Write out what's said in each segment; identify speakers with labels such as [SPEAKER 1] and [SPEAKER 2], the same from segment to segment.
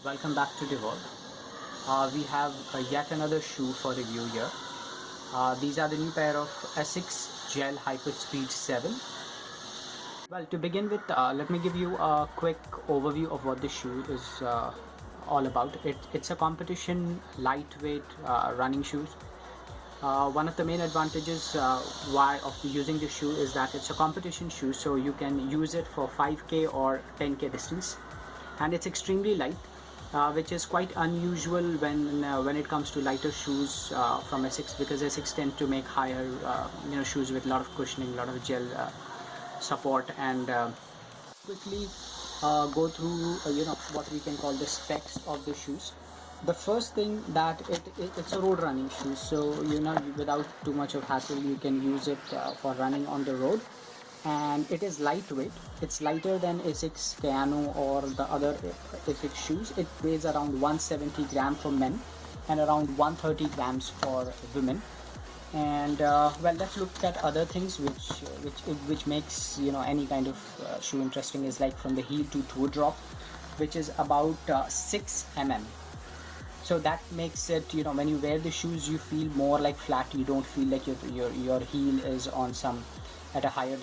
[SPEAKER 1] Welcome back to Devolve. We have yet another shoe for review here. These are the new pair of Asics Gel Hyperspeed 7. Well, to begin with, let me give you a quick overview of what this shoe is all about. It's a competition lightweight running shoes. One of the main advantages why of using this shoe is that it's a competition shoe, so you can use it for 5k or 10k distance, and it's extremely light, which is quite unusual when it comes to lighter shoes from Asics, because Asics tend to make higher shoes with a lot of cushioning, a lot of gel support. And quickly go through what we can call the specs of the shoes. The first thing that it's a road running shoe, so without too much of hassle you can use it for running on the road. And it is lightweight. It's lighter than Asics Keanu or the other Asics shoes. It weighs around 170 grams for men and around 130 grams for women. And well, let's look at other things which makes any kind of shoe interesting, is like from the heel to toe drop, which is about 6 mm. So that makes it, when you wear the shoes, you feel more like flat. You don't feel like your heel is on some at a higher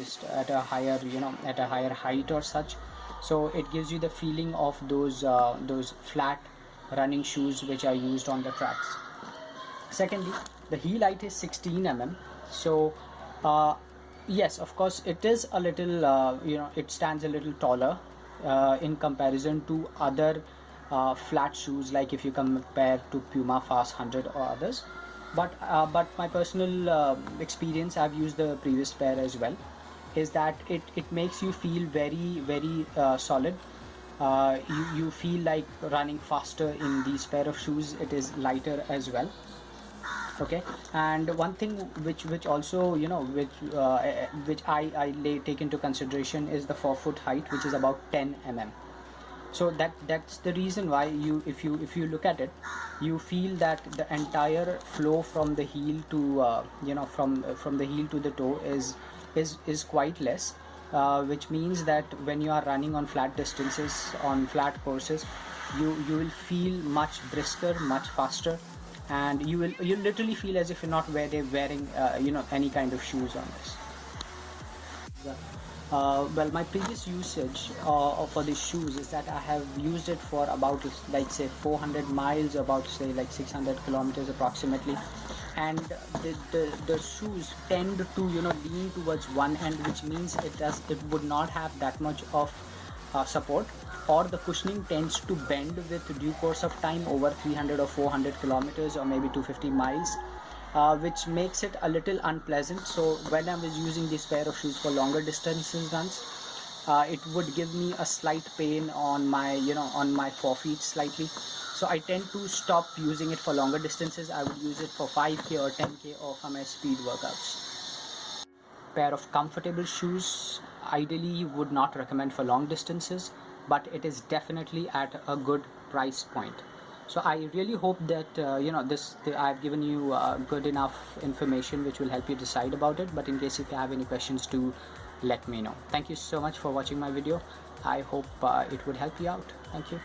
[SPEAKER 1] height or such. So it gives you the feeling of those flat running shoes which are used on the tracks. Secondly, the heel height is 16 mm. So yes, of course it is a little it stands a little taller in comparison to other flat shoes, like if you compare to Puma Fast 100 or others. But my personal experience, I've used the previous pair as well, is that it makes you feel very solid. You feel like running faster in these pair of shoes. It is lighter as well. Okay, and one thing which also which I take into consideration is the forefoot height, which is about 10 mm. So that's the reason why if you look at it, you feel that the entire flow from the heel to from the heel to the toe is quite less, which means that when you are running on flat distances, on flat courses, you will feel much brisker, much faster, and you literally feel as if you're not wearing any kind of shoes on this. Well, my previous usage for these shoes is that I have used it for about, like, say 400 miles, about say like 600 kilometers approximately, and the shoes tend to lean towards one end, which means it would not have that much of support, or the cushioning tends to bend with due course of time over 300 or 400 kilometers or maybe 250 miles. Which makes it a little unpleasant. So when I was using this pair of shoes for longer distances runs, it would give me a slight pain on my on my forefeet slightly. So I tend to stop using it for longer distances. I would use it for 5k or 10k or for my speed workouts. Pair of comfortable shoes, ideally you would not recommend for long distances, but it is definitely at a good price point. So I really hope that I've given you good enough information which will help you decide about it. But in case if you have any questions, do let me know. Thank you so much for watching my video. I hope it would help you out. Thank you.